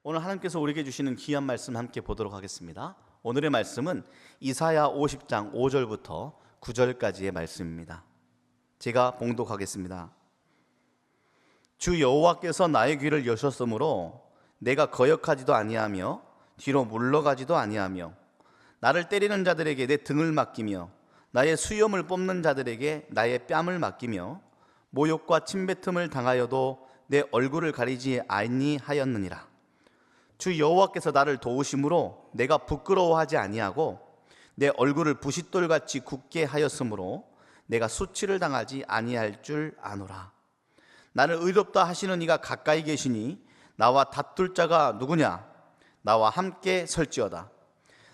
오늘 하나님께서 우리에게 주시는 귀한 말씀 함께 보도록 하겠습니다. 오늘의 말씀은 이사야 50장 5절부터 9절까지의 말씀입니다. 제가 봉독하겠습니다. 주 여호와께서 나의 귀를 여셨으므로 내가 거역하지도 아니하며 뒤로 물러가지도 아니하며 나를 때리는 자들에게 내 등을 맡기며 나의 수염을 뽑는 자들에게 나의 뺨을 맡기며 모욕과 침뱉음을 당하여도 내 얼굴을 가리지 아니하였느니라. 주 여호와께서 나를 도우심으로 내가 부끄러워하지 아니하고 내 얼굴을 부싯돌같이 굳게 하였으므로 내가 수치를 당하지 아니할 줄 아노라. 나를 의롭다 하시는 이가 가까이 계시니 나와 다툴 자가 누구냐? 나와 함께 설지어다.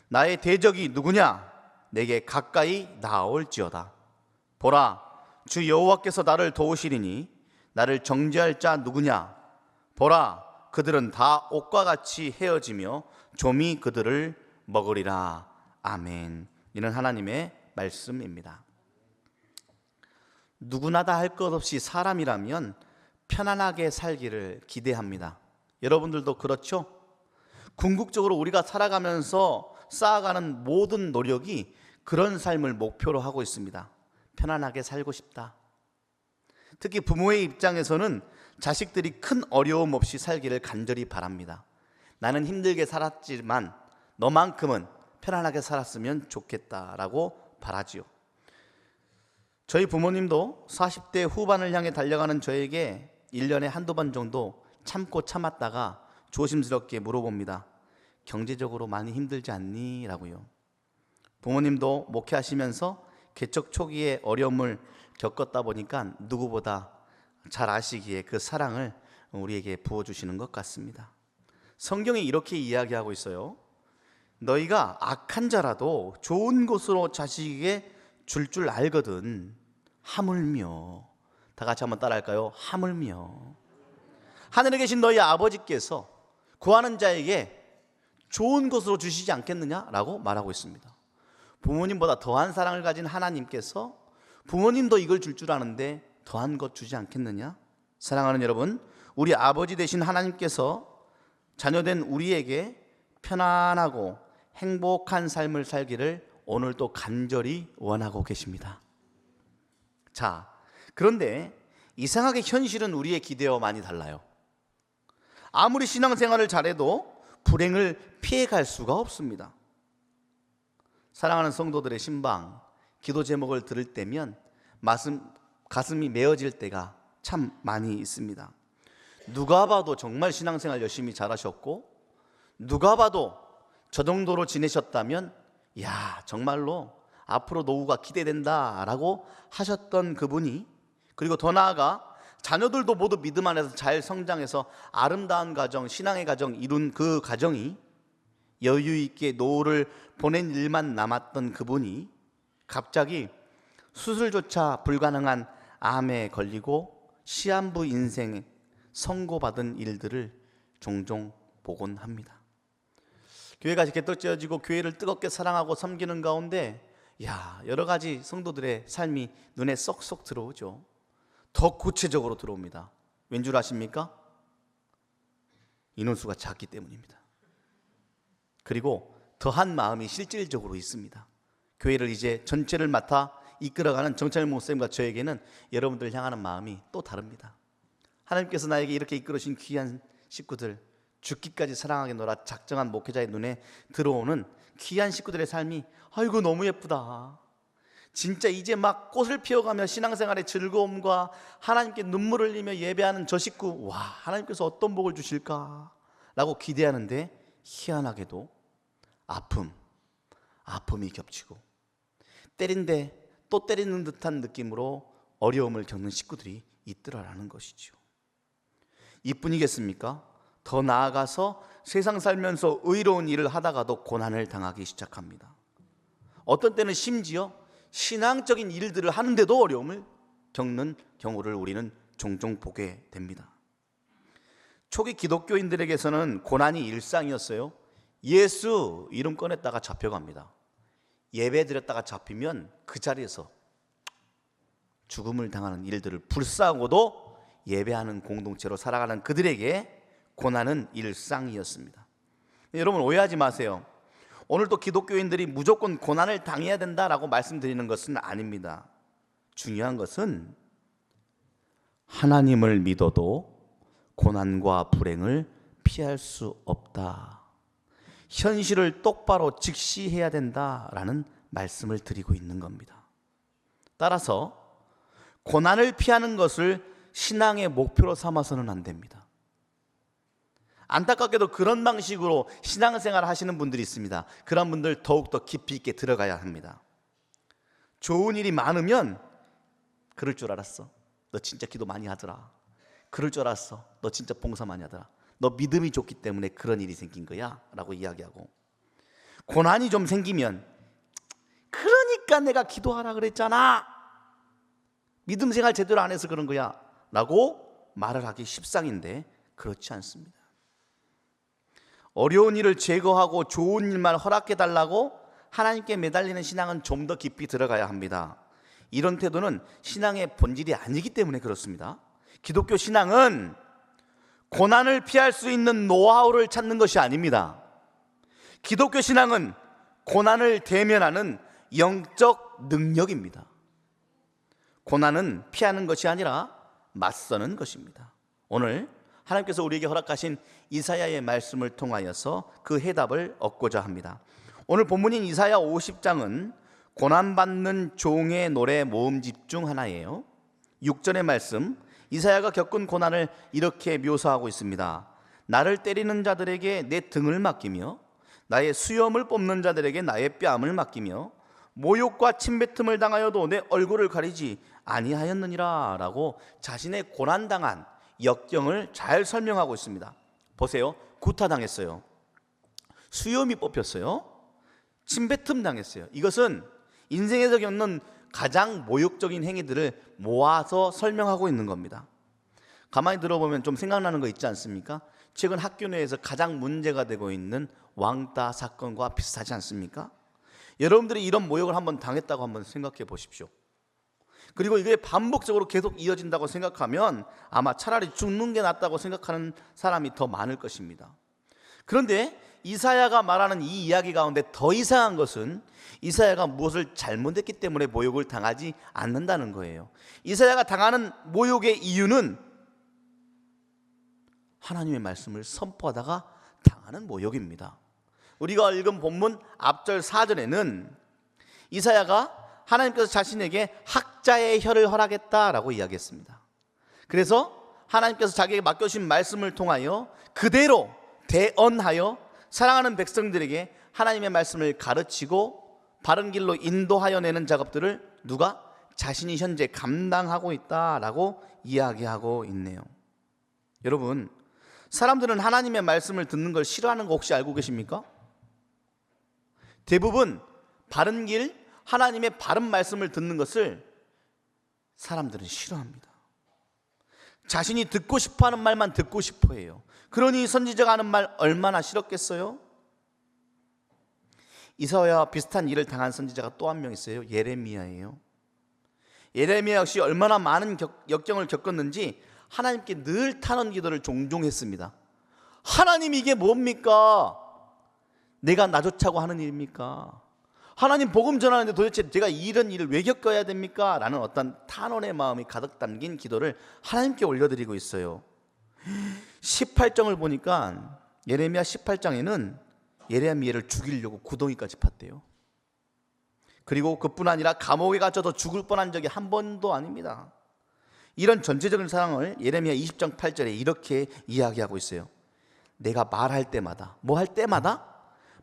나의 대적이 누구냐? 내게 가까이 나아올지어다. 보라, 주 여호와께서 나를 도우시리니 나를 정죄할 자 누구냐? 보라, 그들은 다 옷과 같이 헤어지며 좀이 그들을 먹으리라. 아멘. 이는 하나님의 말씀입니다. 누구나 다 할 것 없이 사람이라면 편안하게 살기를 기대합니다. 여러분들도 그렇죠? 궁극적으로 우리가 살아가면서 쌓아가는 모든 노력이 그런 삶을 목표로 하고 있습니다. 편안하게 살고 싶다. 특히 부모의 입장에서는 자식들이 큰 어려움 없이 살기를 간절히 바랍니다. 나는 힘들게 살았지만 너만큼은 편안하게 살았으면 좋겠다라고 바라지요. 저희 부모님도 40대 후반을 향해 달려가는 저에게 1년에 한두 번 정도 참고 참았다가 조심스럽게 물어봅니다. 경제적으로 많이 힘들지 않니? 라고요. 부모님도 목회하시면서 개척 초기에 어려움을 겪었다 보니까 누구보다 잘 아시기에 그 사랑을 우리에게 부어주시는 것 같습니다. 성경이 이렇게 이야기하고 있어요. 너희가 악한 자라도 좋은 것으로 자식에게 줄 알거든. 하물며, 다 같이 한번 따라할까요? 하물며 하늘에 계신 너희 아버지께서 구하는 자에게 좋은 것으로 주시지 않겠느냐라고 말하고 있습니다. 부모님보다 더한 사랑을 가진 하나님께서 부모님도 이걸 줄 아는데 더한 것 주지 않겠느냐? 사랑하는 여러분, 우리 아버지 되신 하나님께서 자녀된 우리에게 편안하고 행복한 삶을 살기를 오늘도 간절히 원하고 계십니다. 자, 그런데 이상하게 현실은 우리의 기대와 많이 달라요. 아무리 신앙생활을 잘해도 불행을 피해갈 수가 없습니다. 사랑하는 성도들의 신방, 기도 제목을 들을 때면 가슴이 메어질 때가 참 많이 있습니다. 누가 봐도 정말 신앙생활 열심히 잘하셨고 누가 봐도 저 정도로 지내셨다면 야, 정말로 앞으로 노후가 기대된다 라고 하셨던 그분이, 그리고 더 나아가 자녀들도 모두 믿음 안에서 잘 성장해서 아름다운 가정, 신앙의 가정 이룬 그 가정이 여유 있게 노후를 보낸 일만 남았던 그분이 갑자기 수술조차 불가능한 암에 걸리고 시한부 인생에 선고받은 일들을 종종 보곤 합니다. 교회가 개떡지어지고 교회를 뜨겁게 사랑하고 섬기는 가운데 여러 가지 성도들의 삶이 눈에 쏙쏙 들어오죠. 더 구체적으로 들어옵니다. 왠 줄 아십니까? 인원수가 작기 때문입니다. 그리고 더한 마음이 실질적으로 있습니다. 교회를 이제 전체를 맡아 이끌어가는 정찬일 목사님과 저에게는 여러분들을 향하는 마음이 또 다릅니다. 하나님께서 나에게 이렇게 이끌어주신 귀한 식구들, 죽기까지 사랑하게 놀아 작정한 목회자의 눈에 들어오는 귀한 식구들의 삶이 아이고 너무 예쁘다. 진짜 이제 막 꽃을 피워가며 신앙생활의 즐거움과 하나님께 눈물을 흘리며 예배하는 저 식구, 와, 하나님께서 어떤 복을 주실까 라고 기대하는데 희한하게도 아픔이 겹치고 때린데 또 때리는 듯한 느낌으로 어려움을 겪는 식구들이 있더라라는 것이죠. 이뿐이겠습니까? 더 나아가서 세상 살면서 의로운 일을 하다가도 고난을 당하기 시작합니다. 어떤 때는 심지어 신앙적인 일들을 하는데도 어려움을 겪는 경우를 우리는 종종 보게 됩니다. 초기 기독교인들에게서는 고난이 일상이었어요. 예수 이름 꺼냈다가 잡혀갑니다. 예배 드렸다가 잡히면 그 자리에서 죽음을 당하는 일들을 불사하고도 예배하는 공동체로 살아가는 그들에게 고난은 일상이었습니다. 여러분 오해하지 마세요. 오늘도 기독교인들이 무조건 고난을 당해야 된다라고 말씀드리는 것은 아닙니다. 중요한 것은 하나님을 믿어도 고난과 불행을 피할 수 없다. 현실을 똑바로 직시해야 된다라는 말씀을 드리고 있는 겁니다. 따라서 고난을 피하는 것을 신앙의 목표로 삼아서는 안 됩니다. 안타깝게도 그런 방식으로 신앙생활을 하시는 분들이 있습니다. 그런 분들 더욱더 깊이 있게 들어가야 합니다. 좋은 일이 많으면 그럴 줄 알았어. 너 진짜 기도 많이 하더라. 그럴 줄 알았어. 너 진짜 봉사 많이 하더라. 너 믿음이 좋기 때문에 그런 일이 생긴 거야 라고 이야기하고, 고난이 좀 생기면 그러니까 내가 기도하라 그랬잖아. 믿음 생활 제대로 안 해서 그런 거야 라고 말을 하기 십상인데 그렇지 않습니다. 어려운 일을 제거하고 좋은 일만 허락해 달라고 하나님께 매달리는 신앙은 좀 더 깊이 들어가야 합니다. 이런 태도는 신앙의 본질이 아니기 때문에 그렇습니다. 기독교 신앙은 고난을 피할 수 있는 노하우를 찾는 것이 아닙니다. 기독교 신앙은 고난을 대면하는 영적 능력입니다. 고난은 피하는 것이 아니라 맞서는 것입니다. 오늘 하나님께서 우리에게 허락하신 이사야의 말씀을 통하여서 그 해답을 얻고자 합니다. 오늘 본문인 이사야 50장은 고난받는 종의 노래 모음집 중 하나예요. 6절의 말씀, 이사야가 겪은 고난을 이렇게 묘사하고 있습니다. 나를 때리는 자들에게 내 등을 맡기며 나의 수염을 뽑는 자들에게 나의 뺨을 맡기며 모욕과 침뱉음을 당하여도 내 얼굴을 가리지 아니하였느니라 라고 자신의 고난당한 역경을 잘 설명하고 있습니다. 보세요. 구타당했어요. 수염이 뽑혔어요. 침뱉음 당했어요. 이것은 인생에서 겪는 가장 모욕적인 행위들을 모아서 설명하고 있는 겁니다. 가만히 들어보면 좀 생각나는 거 있지 않습니까? 최근 학교 내에서 가장 문제가 되고 있는 왕따 사건과 비슷하지 않습니까? 여러분들이 이런 모욕을 한번 당했다고 한번 생각해 보십시오. 그리고 이게 반복적으로 계속 이어진다고 생각하면 아마 차라리 죽는 게 낫다고 생각하는 사람이 더 많을 것입니다. 그런데 이사야가 말하는 이 이야기 가운데 더 이상한 것은 이사야가 무엇을 잘못했기 때문에 모욕을 당하지 않는다는 거예요. 이사야가 당하는 모욕의 이유는 하나님의 말씀을 선포하다가 당하는 모욕입니다. 우리가 읽은 본문 앞절 4절에는 이사야가 하나님께서 자신에게 학자의 혀를 허락했다라고 이야기했습니다. 그래서 하나님께서 자기에게 맡겨주신 말씀을 통하여 그대로 대언하여 사랑하는 백성들에게 하나님의 말씀을 가르치고 바른 길로 인도하여 내는 작업들을 누가? 자신이 현재 감당하고 있다라고 이야기하고 있네요. 여러분, 사람들은 하나님의 말씀을 듣는 걸 싫어하는 거 혹시 알고 계십니까? 대부분 바른 길, 하나님의 바른 말씀을 듣는 것을 사람들은 싫어합니다. 자신이 듣고 싶어하는 말만 듣고 싶어해요. 그러니 선지자가 하는 말 얼마나 싫었겠어요? 이사야와 비슷한 일을 당한 선지자가 또 한 명 있어요. 예레미야예요. 예레미야 역시 얼마나 많은 역경을 겪었는지 하나님께 늘 탄원 기도를 종종 했습니다. 하나님, 이게 뭡니까? 내가 나조차고 하는 일입니까? 하나님, 복음 전하는데 도대체 제가 이런 일을 왜 겪어야 됩니까? 라는 어떤 탄원의 마음이 가득 담긴 기도를 하나님께 올려드리고 있어요. 18장을 보니까 예레미야 18장에는 예레미야를 죽이려고 구덩이까지 팠대요. 그리고 그뿐 아니라 감옥에 갇혀서 죽을 뻔한 적이 한 번도 아닙니다. 이런 전체적인 상황을 예레미야 20장 8절에 이렇게 이야기하고 있어요. 내가 말할 때마다, 뭐 할 때마다?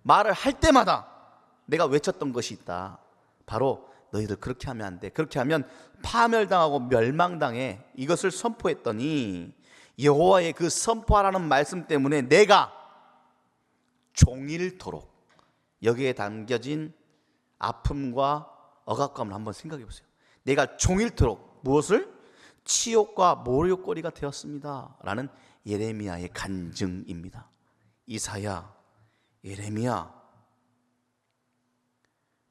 말을 할 때마다 내가 외쳤던 것이 있다. 바로 너희들 그렇게 하면 안 돼. 그렇게 하면 파멸당하고 멸망당해. 이것을 선포했더니 여호와의 그 선포하라는 말씀 때문에 내가 종일토록, 여기에 담겨진 아픔과 억압감을 한번 생각해 보세요. 내가 종일토록 무엇을? 치욕과 모욕거리가 되었습니다 라는 예레미야의 간증입니다. 이사야, 예레미야,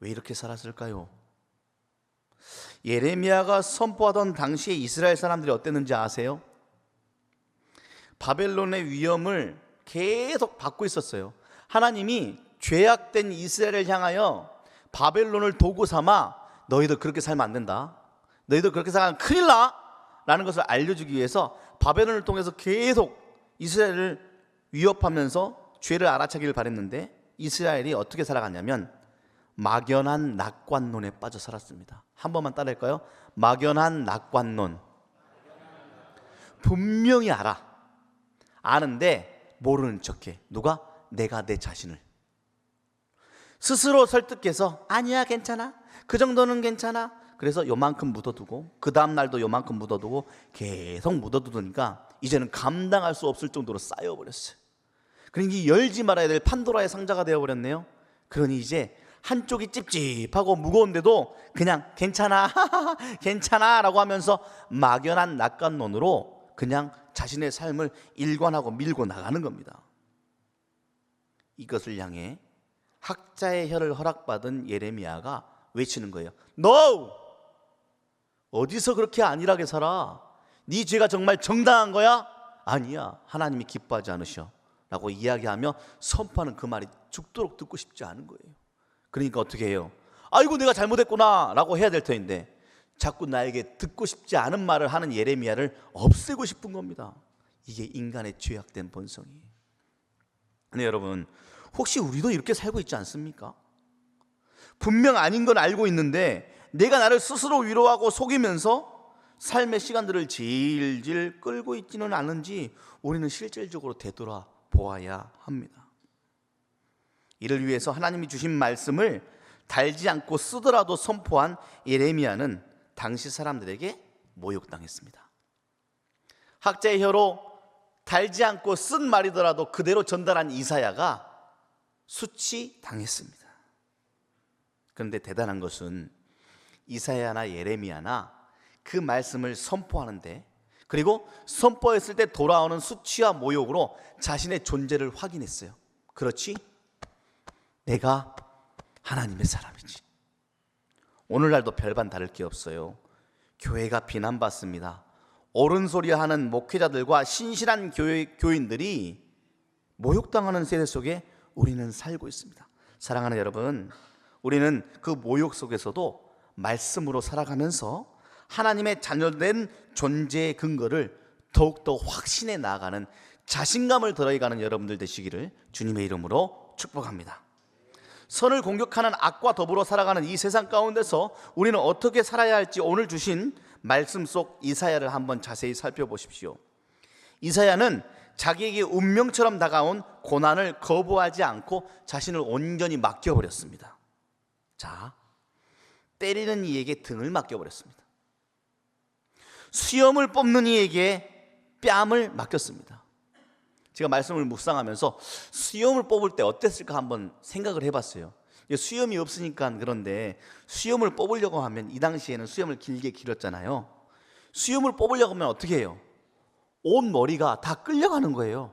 왜 이렇게 살았을까요? 예레미야가 선포하던 당시에 이스라엘 사람들이 어땠는지 아세요? 바벨론의 위험을 계속 받고 있었어요. 하나님이 죄악된 이스라엘을 향하여 바벨론을 도구 삼아 너희들 그렇게 살면 안 된다, 너희들 그렇게 살면 큰일 나 라는 것을 알려주기 위해서 바벨론을 통해서 계속 이스라엘을 위협하면서 죄를 알아차기를 바랬는데, 이스라엘이 어떻게 살아갔냐면 막연한 낙관론에 빠져 살았습니다. 한 번만 따라할까요? 막연한 낙관론. 분명히 아는데 모르는 척해. 누가? 내가 내 자신을 스스로 설득해서 아니야 괜찮아, 그 정도는 괜찮아. 그래서 요만큼 묻어두고 그 다음 날도 요만큼 묻어두고 계속 묻어두니까 이제는 감당할 수 없을 정도로 쌓여버렸어요. 그러니 열지 말아야 될 판도라의 상자가 되어버렸네요. 그러니 이제 한쪽이 찝찝하고 무거운데도 그냥 괜찮아 괜찮아 라고 하면서 막연한 낙관론으로 그냥 자신의 삶을 일관하고 밀고 나가는 겁니다. 이것을 향해 학자의 혀를 허락받은 예레미야가 외치는 거예요. No! 어디서 그렇게 안일하게 살아? 네 죄가 정말 정당한 거야? 아니야, 하나님이 기뻐하지 않으셔 라고 이야기하며 선포하는 그 말이 죽도록 듣고 싶지 않은 거예요. 그러니까 어떻게 해요? 아이고 내가 잘못했구나 라고 해야 될 터인데 자꾸 나에게 듣고 싶지 않은 말을 하는 예레미야를 없애고 싶은 겁니다. 이게 인간의 죄악된 본성이에요. 근데 여러분, 혹시 우리도 이렇게 살고 있지 않습니까? 분명 아닌 건 알고 있는데 내가 나를 스스로 위로하고 속이면서 삶의 시간들을 질질 끌고 있지는 않은지 우리는 실질적으로 되돌아보아야 합니다. 이를 위해서 하나님이 주신 말씀을 달지 않고 쓰더라도 선포한 예레미야는 당시 사람들에게 모욕당했습니다. 학자의 혀로 달지 않고 쓴 말이더라도 그대로 전달한 이사야가 수치당했습니다. 그런데 대단한 것은 이사야나 예레미야나 그 말씀을 선포하는데, 그리고 선포했을 때 돌아오는 수치와 모욕으로 자신의 존재를 확인했어요. 그렇지? 내가 하나님의 사람이지. 오늘날도 별반 다를 게 없어요. 교회가 비난받습니다. 옳은 소리 하는 목회자들과 신실한 교인들이 모욕당하는 세대 속에 우리는 살고 있습니다. 사랑하는 여러분, 우리는 그 모욕 속에서도 말씀으로 살아가면서 하나님의 자녀된 존재의 근거를 더욱더 확신해 나아가는 자신감을 더해가는 여러분들 되시기를 주님의 이름으로 축복합니다. 선을 공격하는 악과 더불어 살아가는 이 세상 가운데서 우리는 어떻게 살아야 할지 오늘 주신 말씀 속 이사야를 한번 자세히 살펴보십시오. 이사야는 자기에게 운명처럼 다가온 고난을 거부하지 않고 자신을 온전히 맡겨버렸습니다. 자, 때리는 이에게 등을 맡겨버렸습니다. 수염을 뽑는 이에게 뺨을 맡겼습니다. 제가 말씀을 묵상하면서 수염을 뽑을 때 어땠을까 한번 생각을 해봤어요. 수염이 없으니까. 그런데 수염을 뽑으려고 하면, 이 당시에는 수염을 길게 길었잖아요. 수염을 뽑으려고 하면 어떻게 해요? 온 머리가 다 끌려가는 거예요.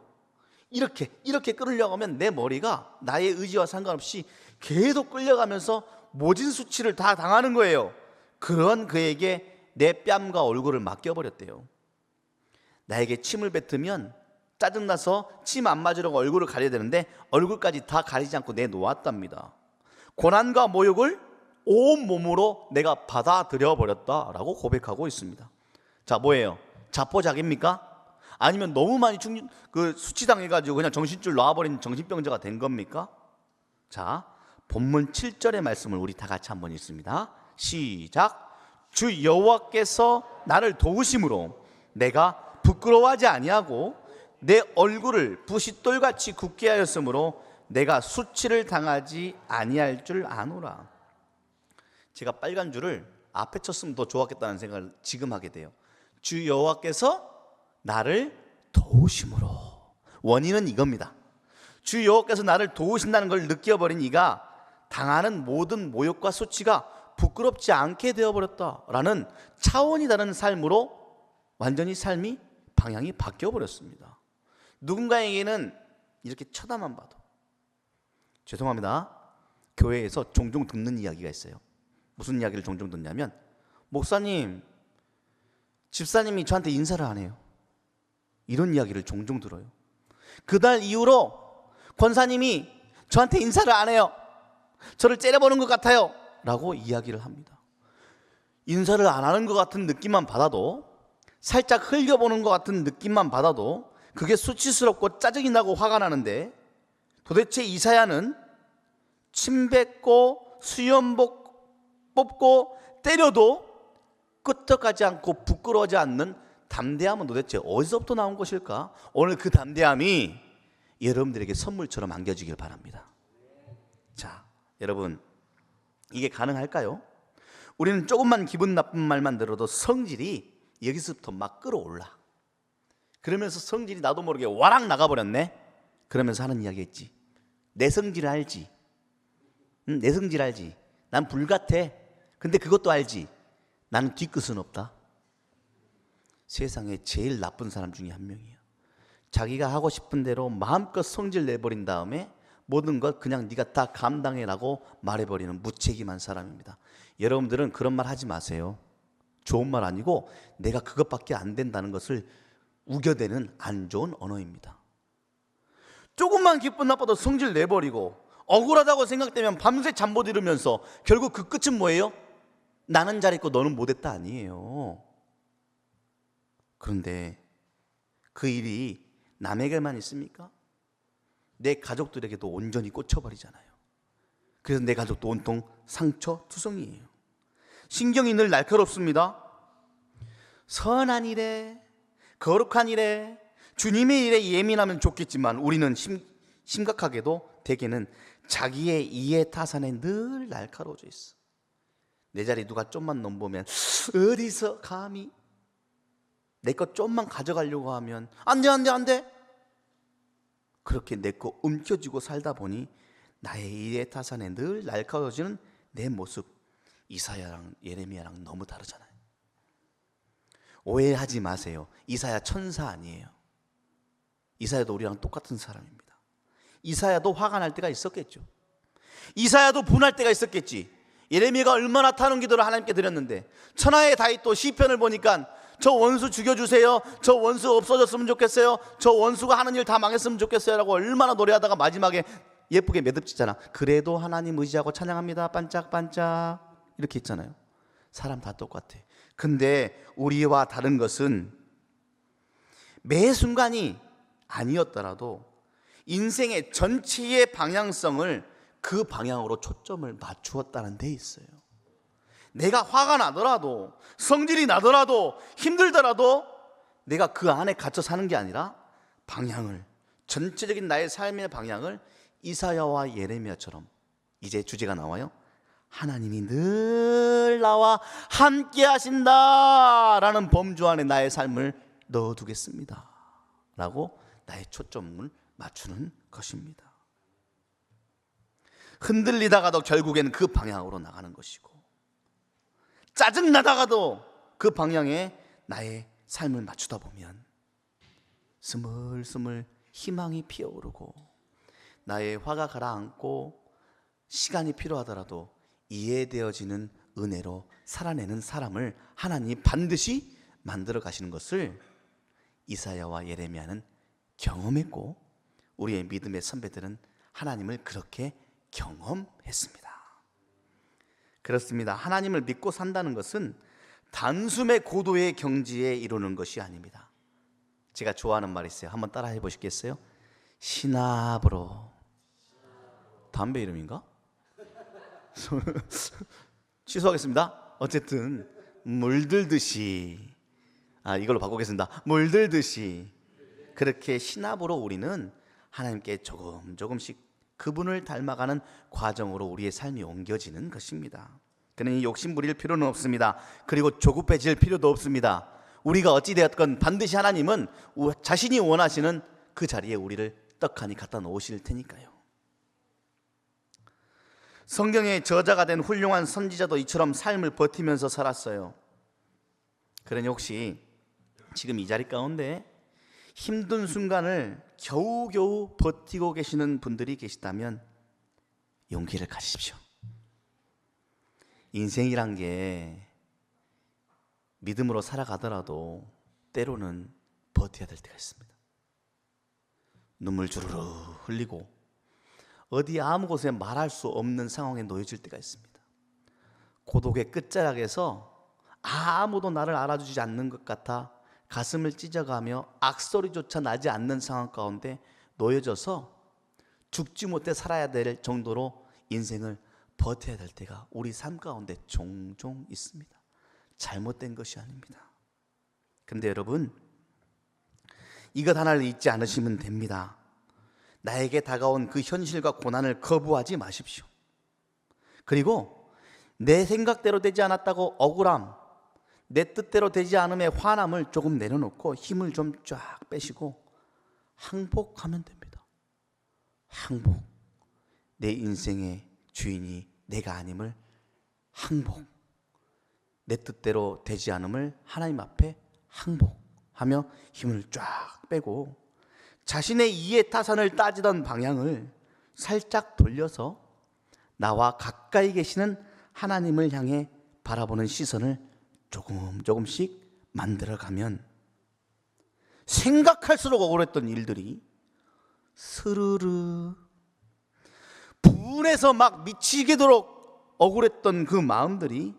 이렇게 끌려고 하면 내 머리가 나의 의지와 상관없이 계속 끌려가면서 모진 수치를 다 당하는 거예요. 그런 그에게 내 뺨과 얼굴을 맡겨버렸대요. 나에게 침을 뱉으면 짜증나서 침 안 맞으려고 얼굴을 가려야 되는데 얼굴까지 다 가리지 않고 내놓았답니다. 고난과 모욕을 온 몸으로 내가 받아들여 버렸다라고 고백하고 있습니다. 자, 뭐예요? 자포자기입니까? 아니면 너무 많이 수치당해가지고 그냥 정신줄 놔버린 정신병자가 된 겁니까? 자, 본문 7절의 말씀을 우리 다 같이 한번 읽습니다. 시작. 주 여호와께서 나를 도우심으로 내가 부끄러워하지 아니하고 내 얼굴을 부싯돌같이 굳게 하였으므로 내가 수치를 당하지 아니할 줄 아노라. 제가 빨간 줄을 앞에 쳤으면 더 좋았겠다는 생각을 지금 하게 돼요. 주 여호와께서 나를 도우심으로. 원인은 이겁니다. 주 여호와께서 나를 도우신다는 걸 느껴버린 이가 당하는 모든 모욕과 수치가 부끄럽지 않게 되어버렸다라는 차원이 다른 삶으로 완전히 삶이 방향이 바뀌어버렸습니다. 누군가에게는 이렇게 쳐다만 봐도, 죄송합니다, 교회에서 종종 듣는 이야기가 있어요. 무슨 이야기를 종종 듣냐면, 목사님, 집사님이 저한테 인사를 안 해요. 이런 이야기를 종종 들어요. 그날 이후로 권사님이 저한테 인사를 안 해요. 저를 째려보는 것 같아요 라고 이야기를 합니다. 인사를 안 하는 것 같은 느낌만 받아도, 살짝 흘겨보는 것 같은 느낌만 받아도 그게 수치스럽고 짜증이 나고 화가 나는데, 도대체 이사야는 침 뱉고 수염복 뽑고 때려도 끄떡하지 않고 부끄러워하지 않는 담대함은 도대체 어디서부터 나온 것일까? 오늘 그 담대함이 여러분들에게 선물처럼 안겨지길 바랍니다. 자, 여러분, 이게 가능할까요? 우리는 조금만 기분 나쁜 말만 들어도 성질이 여기서부터 막 끌어올라. 그러면서 성질이 나도 모르게 와락 나가버렸네. 그러면서 하는 이야기 했지. 내 성질 알지? 응, 내 성질 알지? 난 불같아. 근데 그것도 알지? 나는 뒤끝은 없다. 세상에 제일 나쁜 사람 중에 한 명이에요. 자기가 하고 싶은 대로 마음껏 성질 내버린 다음에 모든 것 그냥 네가 다 감당해라고 말해버리는 무책임한 사람입니다. 여러분들은 그런 말 하지 마세요. 좋은 말 아니고 내가 그것밖에 안 된다는 것을 우겨대는 안 좋은 언어입니다. 조금만 기분 나빠도 성질 내버리고 억울하다고 생각되면 밤새 잠 못 이루면서 결국 그 끝은 뭐예요? 나는 잘했고 너는 못했다 아니에요. 그런데 그 일이 남에게만 있습니까? 내 가족들에게도 온전히 꽂혀버리잖아요. 그래서 내 가족도 온통 상처투성이에요. 신경이 늘 날카롭습니다. 선한 일에, 거룩한 일에, 주님의 일에 예민하면 좋겠지만 우리는 심각하게도 대개는 자기의 이해 타산에 늘 날카로워져 있어. 내 자리 누가 좀만 넘보면 어디서 감히 내 것 좀만 가져가려고 하면 안 돼. 그렇게 내 거 움켜쥐고 살다 보니 나의 이해 타산에 늘 날카로워지는 내 모습, 이사야랑 예레미야랑 너무 다르잖아요. 오해하지 마세요. 이사야 천사 아니에요. 이사야도 우리랑 똑같은 사람입니다. 이사야도 화가 날 때가 있었겠죠. 이사야도 분할 때가 있었겠지. 예레미야가 얼마나 타는 기도를 하나님께 드렸는데, 천하의 다윗도 시편을 보니까 저 원수 죽여주세요, 저 원수 없어졌으면 좋겠어요, 저 원수가 하는 일 다 망했으면 좋겠어요 라고 얼마나 노래하다가 마지막에 예쁘게 매듭지잖아. 그래도 하나님 의지하고 찬양합니다 반짝반짝 이렇게 있잖아요. 사람 다 똑같아. 근데 우리와 다른 것은 매 순간이 아니었더라도 인생의 전체의 방향성을 그 방향으로 초점을 맞추었다는 데 있어요. 내가 화가 나더라도, 성질이 나더라도, 힘들더라도 내가 그 안에 갇혀 사는 게 아니라 방향을, 전체적인 나의 삶의 방향을 이사야와 예레미야처럼, 이제 주제가 나와요. 하나님이 늘 나와 함께 하신다라는 범주 안에 나의 삶을 넣어두겠습니다 라고 나의 초점을 맞추는 것입니다. 흔들리다가도 결국엔 그 방향으로 나가는 것이고, 짜증나다가도 그 방향에 나의 삶을 맞추다 보면 스물스물 희망이 피어오르고, 나의 화가 가라앉고 시간이 필요하더라도 이해되어지는 은혜로 살아내는 사람을 하나님이 반드시 만들어 가시는 것을 이사야와 예레미야는 경험했고, 우리의 믿음의 선배들은 하나님을 그렇게 경험했습니다. 그렇습니다. 하나님을 믿고 산다는 것은 단숨에 고도의 경지에 이루는 것이 아닙니다. 제가 좋아하는 말이 있어요. 한번 따라 해보시겠어요? 신압으로. 담배 이름인가? 취소하겠습니다. 어쨌든 물들듯이, 이걸로 바꾸겠습니다. 물들듯이 그렇게 신압으로 우리는 하나님께 조금씩 그분을 닮아가는 과정으로 우리의 삶이 옮겨지는 것입니다. 그러니 욕심 부릴 필요는 없습니다. 그리고 조급해질 필요도 없습니다. 우리가 어찌되었건 반드시 하나님은 자신이 원하시는 그 자리에 우리를 떡하니 갖다 놓으실 테니까요. 성경의 저자가 된 훌륭한 선지자도 이처럼 삶을 버티면서 살았어요. 그러니 혹시 지금 이 자리 가운데 힘든 순간을 겨우겨우 버티고 계시는 분들이 계시다면 용기를 가지십시오. 인생이란 게 믿음으로 살아가더라도 때로는 버텨야 될 때가 있습니다. 눈물 주르르 흘리고 어디 아무 곳에 말할 수 없는 상황에 놓여질 때가 있습니다. 고독의 끝자락에서 아무도 나를 알아주지 않는 것 같아 가슴을 찢어가며 악소리조차 나지 않는 상황 가운데 놓여져서 죽지 못해 살아야 될 정도로 인생을 버텨야 될 때가 우리 삶 가운데 종종 있습니다. 잘못된 것이 아닙니다. 근데 여러분, 이것 하나를 잊지 않으시면 됩니다. 나에게 다가온 그 현실과 고난을 거부하지 마십시오. 그리고 내 생각대로 되지 않았다고 억울함, 내 뜻대로 되지 않음에 화남을 조금 내려놓고 힘을 좀 쫙 빼시고 항복하면 됩니다. 항복. 내 인생의 주인이 내가 아님을 항복. 내 뜻대로 되지 않음을 하나님 앞에 항복하며 힘을 쫙 빼고 자신의 이해 타산을 따지던 방향을 살짝 돌려서 나와 가까이 계시는 하나님을 향해 바라보는 시선을 조금씩 만들어가면 생각할수록 억울했던 일들이 스르르, 분해서 막 미치게도록 억울했던 그 마음들이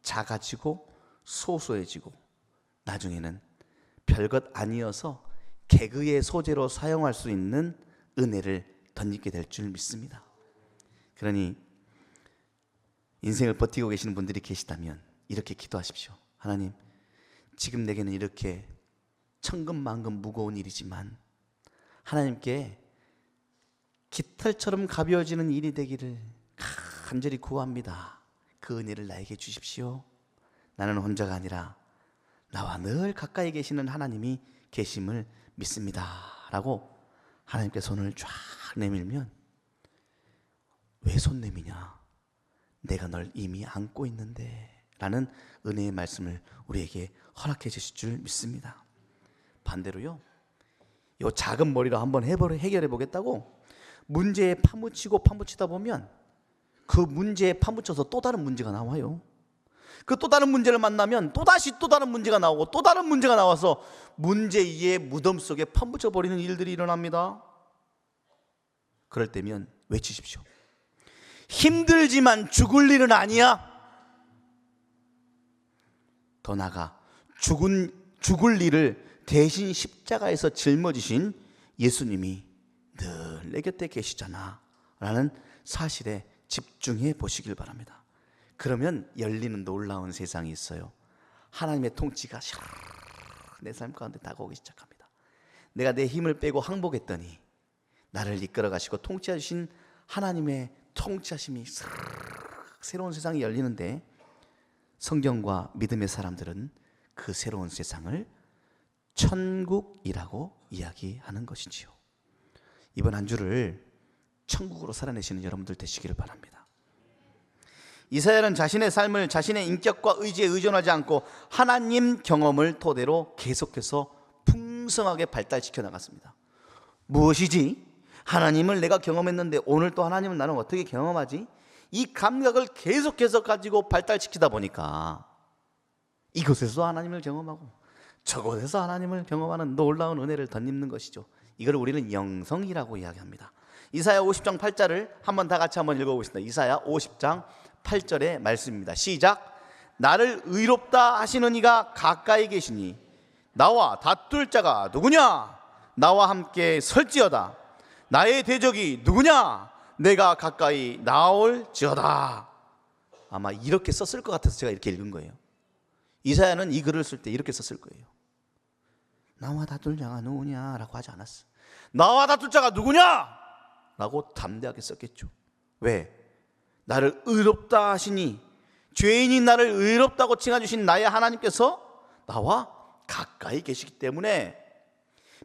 작아지고 소소해지고 나중에는 별것 아니어서 개그의 소재로 사용할 수 있는 은혜를 덧입게 될 줄 믿습니다. 그러니 인생을 버티고 계시는 분들이 계시다면 이렇게 기도하십시오. 하나님, 지금 내게는 이렇게 천근만근 무거운 일이지만 하나님께 깃털처럼 가벼워지는 일이 되기를 간절히 구합니다. 그 은혜를 나에게 주십시오. 나는 혼자가 아니라 나와 늘 가까이 계시는 하나님이 계심을 믿습니다 라고 하나님께 손을 쫙 내밀면, 왜 손 내미냐? 내가 널 이미 안고 있는데 라는 은혜의 말씀을 우리에게 허락해 주실 줄 믿습니다. 반대로요, 이 작은 머리로 한번 해결해 보겠다고 문제에 파묻히다 보면 그 문제에 파묻혀서 또 다른 문제가 나와요. 그 또 다른 문제를 만나면 또다시 또 다른 문제가 나오고 또 다른 문제가 나와서 문제 위에 무덤 속에 파묻혀 버리는 일들이 일어납니다. 그럴 때면 외치십시오. 힘들지만 죽을 일은 아니야. 더 나아가 죽을 일을 대신 십자가에서 짊어지신 예수님이 늘 내 곁에 계시잖아 라는 사실에 집중해 보시길 바랍니다. 그러면 열리는 놀라운 세상이 있어요. 하나님의 통치가 내 삶 가운데 다가오기 시작합니다. 내가 내 힘을 빼고 항복했더니 나를 이끌어 가시고 통치해 주신 하나님의 통치하심이 새로운 세상이 열리는데, 성경과 믿음의 사람들은 그 새로운 세상을 천국이라고 이야기하는 것이지요. 이번 한 주를 천국으로 살아내시는 여러분들 되시기를 바랍니다. 이사야는 자신의 삶을 자신의 인격과 의지에 의존하지 않고 하나님 경험을 토대로 계속해서 풍성하게 발달시켜 나갔습니다. 무엇이지? 하나님을 내가 경험했는데 오늘 또 하나님을 나는 어떻게 경험하지? 이 감각을 계속해서 가지고 발달시키다 보니까 이곳에서 하나님을 경험하고 저곳에서 하나님을 경험하는 놀라운 은혜를 덧입는 것이죠. 이걸 우리는 영성이라고 이야기합니다. 이사야 50장 8절을 한번 다 같이 한번 읽어보겠습니다. 이사야 50장 8절의 말씀입니다. 시작. 나를 의롭다 하시는 이가 가까이 계시니 나와 다툴 자가 누구냐? 나와 함께 설지어다. 나의 대적이 누구냐? 내가 가까이 나올지어다. 아마 이렇게 썼을 것 같아서 제가 이렇게 읽은 거예요. 이사야는 이 글을 쓸 때 이렇게 썼을 거예요. 나와 다툴 자가 누구냐? 라고 하지 않았어. 나와 다툴 자가 누구냐? 라고 담대하게 썼겠죠. 왜? 나를 의롭다 하시니, 죄인이 나를 의롭다고 칭해주신 나의 하나님께서 나와 가까이 계시기 때문에,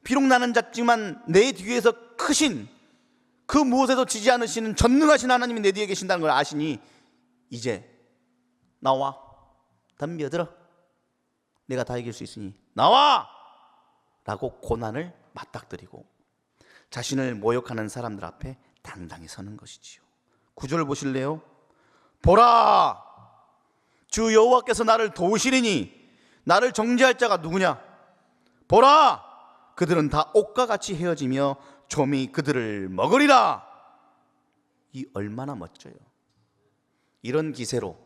비록 나는 작지만 내 뒤에서 크신 그 무엇에도 지지 않으시는 전능하신 하나님이 내 뒤에 계신다는 걸 아시니 이제 나와, 덤벼들어, 내가 다 이길 수 있으니 나와! 라고 고난을 맞닥뜨리고 자신을 모욕하는 사람들 앞에 당당히 서는 것이지요. 9절 보실래요? 보라! 주 여호와께서 나를 도우시리니 나를 정죄할 자가 누구냐? 보라, 그들은 다 옥과 같이 헤어지며 좀이 그들을 먹으리라. 이 얼마나 멋져요. 이런 기세로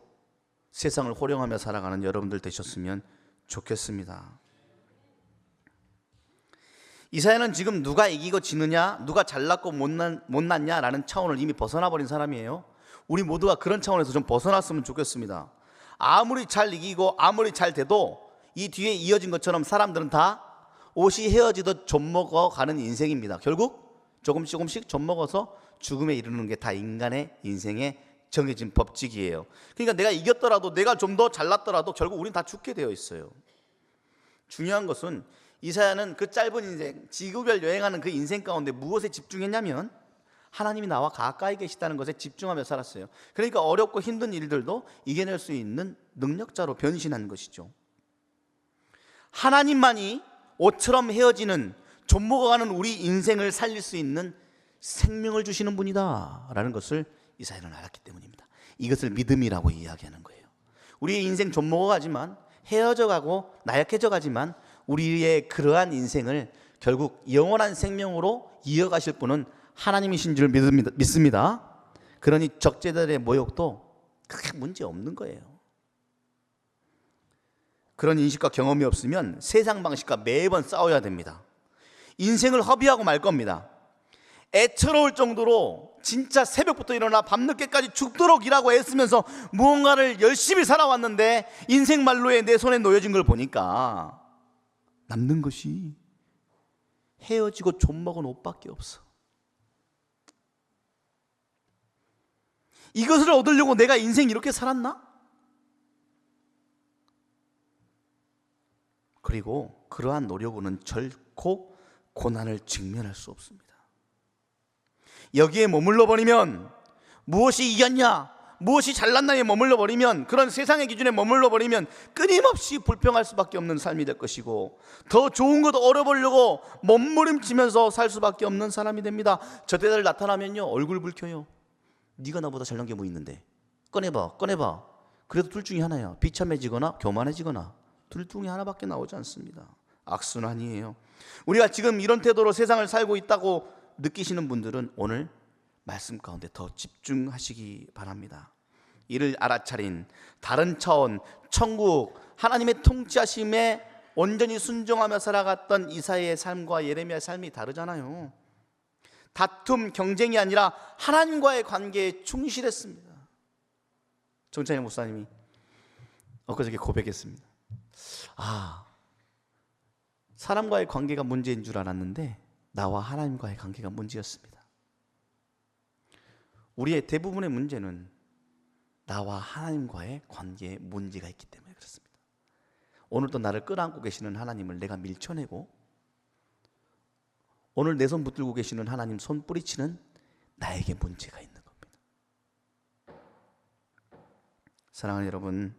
세상을 호령하며 살아가는 여러분들 되셨으면 좋겠습니다. 이사야는 지금 누가 이기고 지느냐, 누가 잘났고 못났냐라는 차원을 이미 벗어나 버린 사람이에요. 우리 모두가 그런 차원에서 좀 벗어났으면 좋겠습니다. 아무리 잘 이기고 아무리 잘 돼도 이 뒤에 이어진 것처럼 사람들은 다 옷이 헤어지듯 좀 먹어가는 인생입니다. 결국 조금씩 좀 먹어서 죽음에 이르는 게 다 인간의 인생의 정해진 법칙이에요. 그러니까 내가 이겼더라도, 내가 좀 더 잘났더라도 결국 우린 다 죽게 되어 있어요. 중요한 것은 이사야는 그 짧은 인생, 지구별 여행하는 그 인생 가운데 무엇에 집중했냐면 하나님이 나와 가까이 계시다는 것에 집중하며 살았어요. 그러니까 어렵고 힘든 일들도 이겨낼 수 있는 능력자로 변신한 것이죠. 하나님만이 옷처럼 헤어지는, 좀 먹어가는 우리 인생을 살릴 수 있는 생명을 주시는 분이다 라는 것을 이사야는 알았기 때문입니다. 이것을 믿음이라고 이야기하는 거예요. 우리의 인생 좀 먹어가지만, 헤어져가고 나약해져가지만 우리의 그러한 인생을 결국 영원한 생명으로 이어가실 분은 하나님이신 줄 믿습니다. 그러니 적재들의 모욕도 크게 문제 없는 거예요. 그런 인식과 경험이 없으면 세상 방식과 매번 싸워야 됩니다. 인생을 허비하고 말 겁니다. 애처로울 정도로 진짜 새벽부터 일어나 밤늦게까지 죽도록 일하고 애쓰면서 무언가를 열심히 살아왔는데 인생 말로에 내 손에 놓여진 걸 보니까 남는 것이 헤어지고 좀 먹은 옷밖에 없어. 이것을 얻으려고 내가 인생 이렇게 살았나? 그리고 그러한 노력으로는 결코 고난을 직면할 수 없습니다. 여기에 머물러 버리면, 무엇이 이겼냐, 무엇이 잘났나에 머물러 버리면, 그런 세상의 기준에 머물러 버리면 끊임없이 불평할 수밖에 없는 삶이 될 것이고, 더 좋은 것 얻어보려고 몸부림치면서 살 수밖에 없는 사람이 됩니다. 저 때들 나타나면요, 얼굴 붉혀요. 네가 나보다 잘난 게 뭐 있는데, 꺼내봐. 그래도 둘 중에 하나야. 비참해지거나 교만해지거나, 둘 중에 하나밖에 나오지 않습니다. 악순환이에요. 우리가 지금 이런 태도로 세상을 살고 있다고 느끼시는 분들은 오늘 말씀 가운데 더 집중하시기 바랍니다. 이를 알아차린 다른 차원, 천국, 하나님의 통치하심에 온전히 순종하며 살아갔던 이사야의 삶과 예레미야의 삶이 다르잖아요. 다툼, 경쟁이 아니라 하나님과의 관계에 충실했습니다. 정찬희 목사님이 엊그저께 고백했습니다. 사람과의 관계가 문제인 줄 알았는데 나와 하나님과의 관계가 문제였습니다. 우리의 대부분의 문제는 나와 하나님과의 관계에 문제가 있기 때문에 그렇습니다. 오늘도 나를 끌어안고 계시는 하나님을 내가 밀쳐내고, 오늘 내 손 붙들고 계시는 하나님 손 뿌리치는 나에게 문제가 있는 겁니다. 사랑하는 여러분,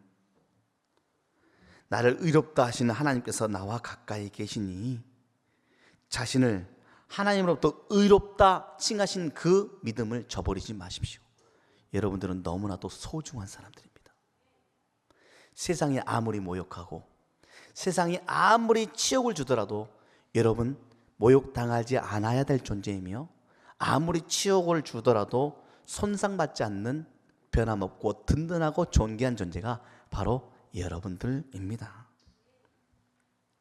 나를 의롭다 하시는 하나님께서 나와 가까이 계시니 자신을 하나님으로부터 의롭다 칭하신 그 믿음을 저버리지 마십시오. 여러분들은 너무나도 소중한 사람들입니다. 세상이 아무리 모욕하고 세상이 아무리 치욕을 주더라도 여러분 모욕당하지 않아야 될 존재이며, 아무리 치욕을 주더라도 손상받지 않는 변함없고 든든하고 존귀한 존재가 바로 여러분들입니다.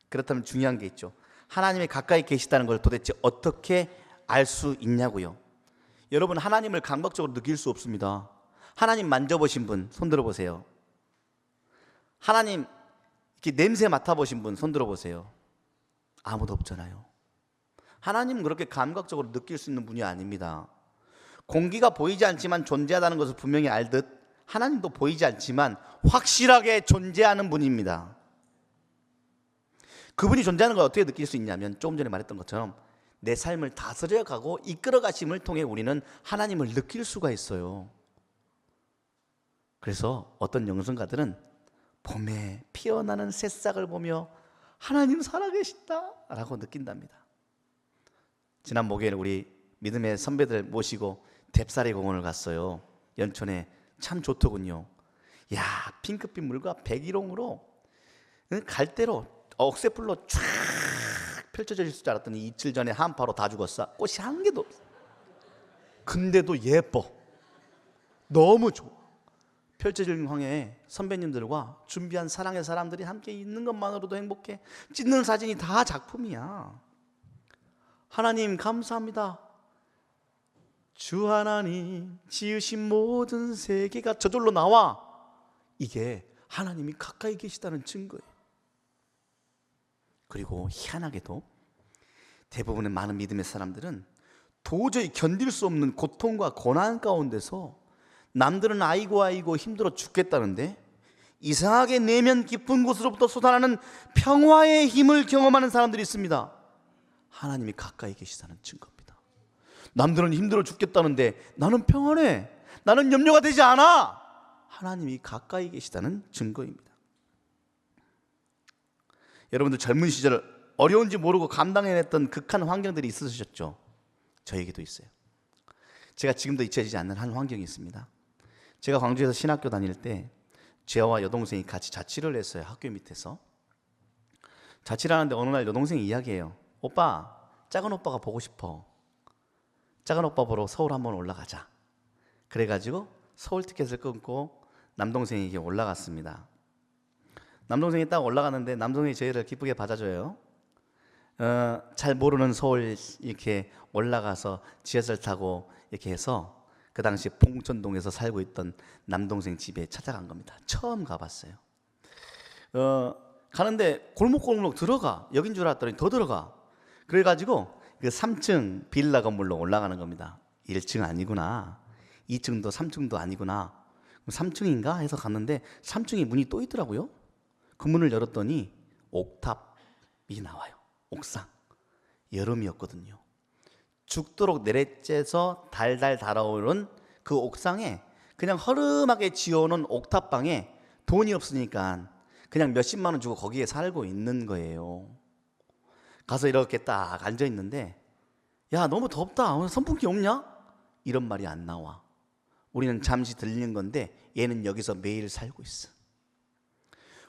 그렇다면 중요한 게 있죠. 하나님이 가까이 계시다는 걸 도대체 어떻게 알 수 있냐고요. 여러분, 하나님을 감각적으로 느낄 수 없습니다. 하나님 만져보신 분 손 들어보세요. 하나님 이렇게 냄새 맡아보신 분 손 들어보세요. 아무도 없잖아요. 하나님은 그렇게 감각적으로 느낄 수 있는 분이 아닙니다. 공기가 보이지 않지만 존재하다는 것을 분명히 알듯 하나님도 보이지 않지만 확실하게 존재하는 분입니다. 그분이 존재하는 걸 어떻게 느낄 수 있냐면, 조금 전에 말했던 것처럼 내 삶을 다스려가고 이끌어가심을 통해 우리는 하나님을 느낄 수가 있어요. 그래서 어떤 영성가들은 봄에 피어나는 새싹을 보며 하나님 살아계신다 라고 느낀답니다. 지난 목요일 우리 믿음의 선배들 모시고 뎁사리 공원을 갔어요. 연천에 참 좋더군요. 야, 핑크빛 물과 백일홍으로 갈대로 억새풀로 쫙 펼쳐져 있을 줄 알았더니 이틀 전에 한파로 다 죽었어. 꽃이 한 개도 없어. 근데도 예뻐. 너무 좋아. 펼쳐진 황해에 선배님들과 준비한 사랑의 사람들이 함께 있는 것만으로도 행복해. 찍는 사진이 다 작품이야. 하나님 감사합니다. 주 하나님 지으신 모든 세계가 저절로 나와. 이게 하나님이 가까이 계시다는 증거예요. 그리고 희한하게도 대부분의 많은 믿음의 사람들은 도저히 견딜 수 없는 고통과 고난 가운데서 남들은 아이고 힘들어 죽겠다는데 이상하게 내면 깊은 곳으로부터 솟아나는 평화의 힘을 경험하는 사람들이 있습니다. 하나님이 가까이 계시다는 증거입니다. 남들은 힘들어 죽겠다는데 나는 평안해, 나는 염려가 되지 않아. 하나님이 가까이 계시다는 증거입니다. 여러분들 젊은 시절 어려운지 모르고 감당해냈던 극한 환경들이 있으셨죠? 저에게도 있어요. 제가 지금도 잊혀지지 않는 한 환경이 있습니다. 제가 광주에서 신학교 다닐 때 저와 여동생이 같이 자취를 했어요. 학교 밑에서. 자취를 하는데 어느 날 여동생이 이야기해요. 오빠, 작은 오빠가 보고 싶어. 작은 오빠 보러 서울 한번 올라가자. 그래가지고 서울 티켓을 끊고 남동생에게 올라갔습니다. 남동생이 딱 올라갔는데 남동생이 저희를 기쁘게 받아줘요. 잘 모르는 서울 이렇게 올라가서 지하철 타고 이렇게 해서 그 당시 봉천동에서 살고 있던 남동생 집에 찾아간 겁니다. 처음 가봤어요. 가는데 골목골목 들어가. 여긴 줄 알았더니 더 들어가. 그래가지고 그 3층 빌라 건물로 올라가는 겁니다. 1층 아니구나, 2층도 3층도 아니구나, 3층인가 해서 갔는데 3층에 문이 또 있더라고요. 그 문을 열었더니 옥탑이 나와요. 옥상. 여름이었거든요. 죽도록 내려째서 달달 달아오른 그 옥상에 그냥 허름하게 지어놓은 옥탑방에 돈이 없으니까 그냥 몇십만 원 주고 거기에 살고 있는 거예요. 가서 이렇게 딱 앉아 있는데, 야 너무 덥다, 오늘 선풍기 없냐? 이런 말이 안 나와. 우리는 잠시 들리는 건데 얘는 여기서 매일 살고 있어.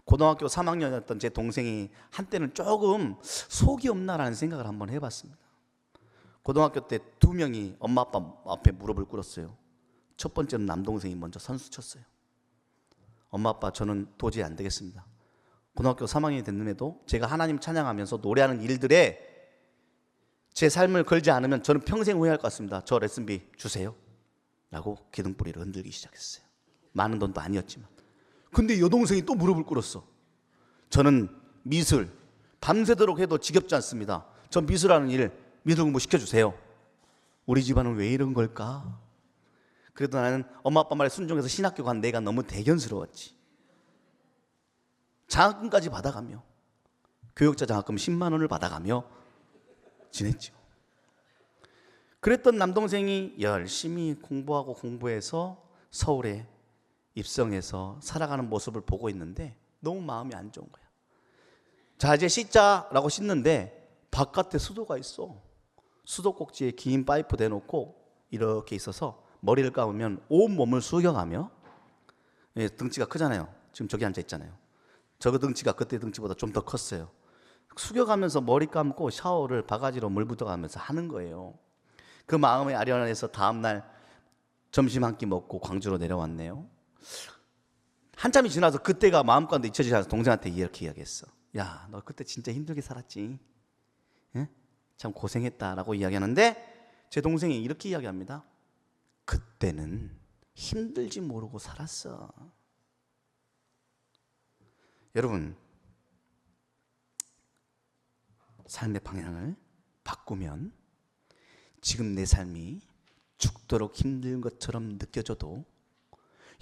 고등학교 3학년이었던 제 동생이 한때는 조금 속이 없나라는 생각을 한번 해봤습니다. 고등학교 때 2명이 엄마 아빠 앞에 무릎을 꿇었어요. 첫 번째는 남동생이 먼저 선수 쳤어요. 엄마 아빠, 저는 도저히 안 되겠습니다. 고등학교 3학년이 됐는데도 제가 하나님 찬양하면서 노래하는 일들에 제 삶을 걸지 않으면 저는 평생 후회할 것 같습니다. 저 레슨비 주세요 라고 기둥뿌리를 흔들기 시작했어요. 많은 돈도 아니었지만. 근데 여동생이 또 무릎을 꿇었어. 저는 미술 밤새도록 해도 지겹지 않습니다. 전 미술하는 일, 미술 공부 시켜주세요. 우리 집안은 왜 이런 걸까? 그래도 나는 엄마 아빠 말에 순종해서 신학교 간 내가 너무 대견스러웠지. 장학금까지 받아가며, 교육자 장학금 10만 원을 받아가며 지냈죠. 그랬던 남동생이 열심히 공부해서 서울에 입성해서 살아가는 모습을 보고 있는데 너무 마음이 안 좋은 거야. 자, 이제 씻자라고 씻는데 바깥에 수도가 있어. 수도꼭지에 긴 파이프 대놓고 이렇게 있어서 머리를 감으면 온 몸을 숙여가며, 등치가 크잖아요. 지금 저기 앉아 있잖아요. 저 등치가 그때 등치보다 좀 더 컸어요. 숙여가면서 머리 감고 샤워를 바가지로 물 붓어가면서 하는 거예요. 그 마음에 아련해서 다음날 점심 한 끼 먹고 광주로 내려왔네요. 한참이 지나서 그때가 마음 가운데 잊혀지지 않아서 동생한테 이렇게 이야기했어. 야, 너 그때 진짜 힘들게 살았지? 예? 참 고생했다라고 이야기하는데 제 동생이 이렇게 이야기합니다. 그때는 힘들지 모르고 살았어. 여러분, 삶의 방향을 바꾸면 지금 내 삶이 죽도록 힘든 것처럼 느껴져도,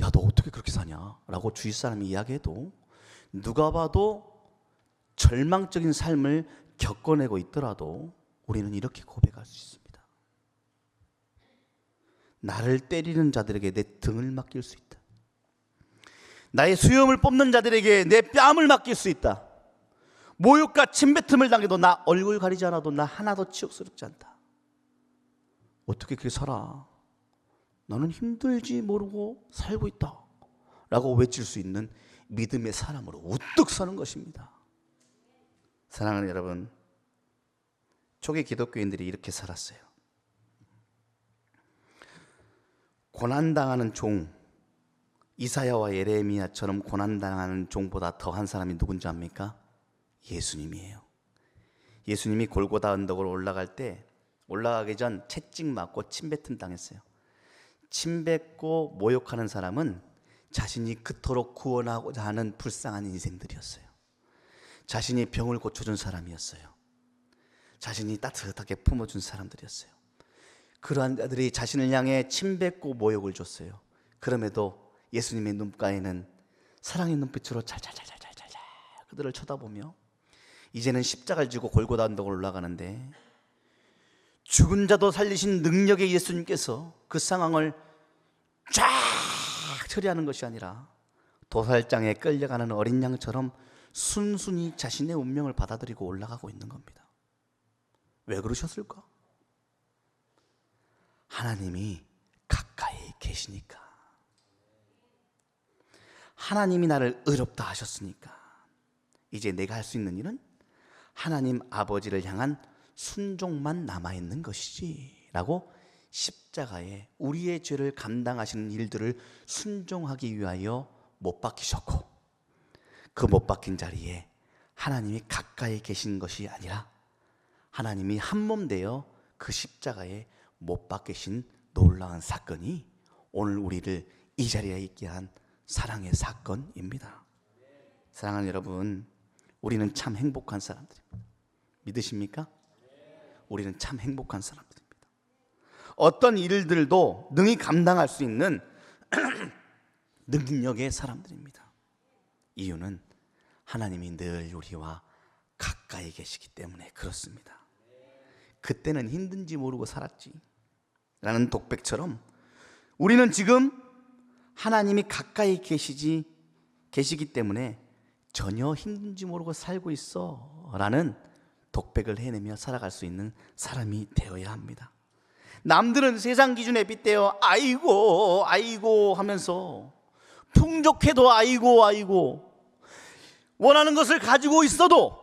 야 너 어떻게 그렇게 사냐? 라고 주위 사람이 이야기해도, 누가 봐도 절망적인 삶을 겪어내고 있더라도 우리는 이렇게 고백할 수 있습니다. 나를 때리는 자들에게 내 등을 맡길 수 있다. 나의 수염을 뽑는 자들에게 내 뺨을 맡길 수 있다. 모욕과 침뱉음을 당해도 나 얼굴 가리지 않아도 나 하나도 치욕스럽지 않다. 어떻게 그렇게 살아? 나는 힘들지 모르고 살고 있다 라고 외칠 수 있는 믿음의 사람으로 우뚝 서는 것입니다. 사랑하는 여러분, 초기 기독교인들이 이렇게 살았어요. 고난당하는 종, 이사야와 예레미야처럼 고난당하는 종보다 더한 사람이 누군지 압니까? 예수님이에요. 예수님이 골고다 언덕으로 올라갈 때 올라가기 전 채찍 맞고 침뱉음 당했어요. 침뱉고 모욕하는 사람은 자신이 그토록 구원하고자 하는 불쌍한 인생들이었어요. 자신이 병을 고쳐준 사람이었어요. 자신이 따뜻하게 품어준 사람들이었어요. 그러한 자들이 자신을 향해 침뱉고 모욕을 줬어요. 그럼에도 예수님의 눈가에는 사랑의 눈빛으로 잘잘잘잘잘잘 그들을 쳐다보며 이제는 십자가를 지고 골고다 언덕을 올라가는데, 죽은 자도 살리신 능력의 예수님께서 그 상황을 쫙 처리하는 것이 아니라 도살장에 끌려가는 어린 양처럼 순순히 자신의 운명을 받아들이고 올라가고 있는 겁니다. 왜 그러셨을까? 하나님이 가까이 계시니까. 하나님이 나를 의롭다 하셨으니까 이제 내가 할 수 있는 일은 하나님 아버지를 향한 순종만 남아있는 것이지 라고 십자가에 우리의 죄를 감당하시는 일들을 순종하기 위하여 못 박히셨고, 그 못 박힌 자리에 하나님이 가까이 계신 것이 아니라 하나님이 한몸 되어 그 십자가에 못 박히신 놀라운 사건이 오늘 우리를 이 자리에 있게 한 사랑의 사건입니다. 사랑하는 여러분, 우리는 참 행복한 사람들입니다. 믿으십니까? 우리는 참 행복한 사람들입니다. 어떤 일들도 능히 감당할 수 있는 능력의 사람들입니다. 이유는 하나님이 늘 우리와 가까이 계시기 때문에 그렇습니다. 그때는 힘든지 모르고 살았지 라는 독백처럼 우리는 지금 하나님이 가까이 계시기 때문에 전혀 힘든지 모르고 살고 있어 라는 독백을 해내며 살아갈 수 있는 사람이 되어야 합니다. 남들은 세상 기준에 빗대어 아이고 아이고 하면서 풍족해도 아이고 아이고, 원하는 것을 가지고 있어도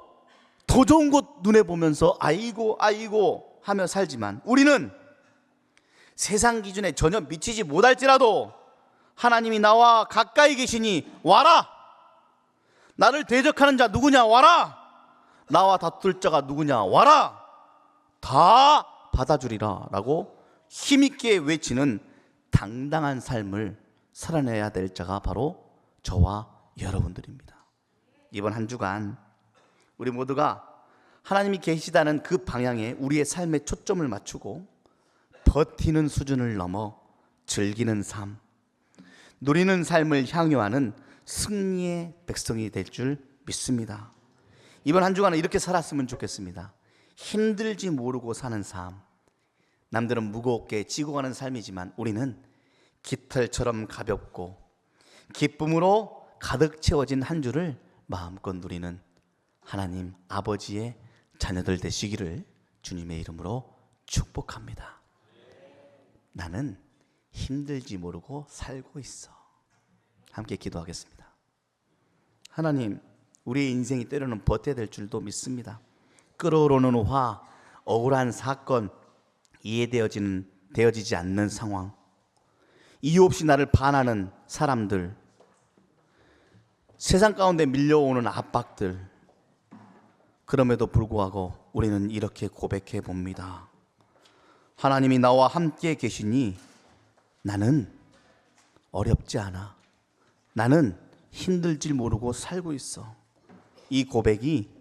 더 좋은 곳 눈에 보면서 아이고 아이고 하며 살지만, 우리는 세상 기준에 전혀 미치지 못할지라도 하나님이 나와 가까이 계시니 와라, 나를 대적하는 자 누구냐 와라, 나와 다툴 자가 누구냐 와라, 다 받아주리라 라고 힘있게 외치는 당당한 삶을 살아내야 될 자가 바로 저와 여러분들입니다. 이번 한 주간 우리 모두가 하나님이 계시다는 그 방향에 우리의 삶의 초점을 맞추고 버티는 수준을 넘어 즐기는 삶, 누리는 삶을 향유하는 승리의 백성이 될 줄 믿습니다. 이번 한 주간은 이렇게 살았으면 좋겠습니다. 힘들지 모르고 사는 삶. 남들은 무겁게 지고 가는 삶이지만 우리는 깃털처럼 가볍고 기쁨으로 가득 채워진 한 주를 마음껏 누리는 하나님 아버지의 자녀들 되시기를 주님의 이름으로 축복합니다. 나는 힘들지 모르고 살고 있어. 함께 기도하겠습니다. 하나님, 우리의 인생이 때로는 버텨야 될 줄도 믿습니다. 끓어오르는 화, 억울한 사건, 되어지지 않는 상황, 이유 없이 나를 반하는 사람들, 세상 가운데 밀려오는 압박들, 그럼에도 불구하고 우리는 이렇게 고백해 봅니다. 하나님이 나와 함께 계시니 나는 어렵지 않아. 나는 힘들지 모르고 살고 있어. 이 고백이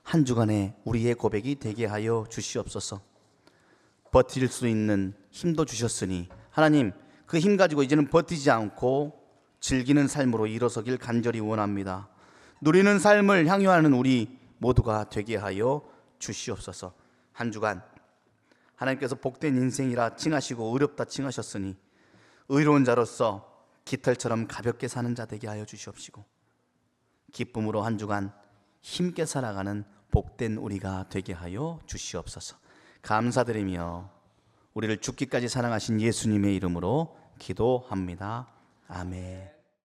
한 주간의 우리의 고백이 되게 하여 주시옵소서. 버틸 수 있는 힘도 주셨으니 하나님, 그 힘 가지고 이제는 버티지 않고 즐기는 삶으로 일어서길 간절히 원합니다. 누리는 삶을 향유하는 우리 모두가 되게 하여 주시옵소서. 한 주간 하나님께서 복된 인생이라 칭하시고 의롭다 칭하셨으니 의로운 자로서 깃털처럼 가볍게 사는 자 되게 하여 주시옵시고, 기쁨으로 한 주간 힘있게 살아가는 복된 우리가 되게 하여 주시옵소서. 감사드리며 우리를 죽기까지 사랑하신 예수님의 이름으로 기도합니다. 아멘.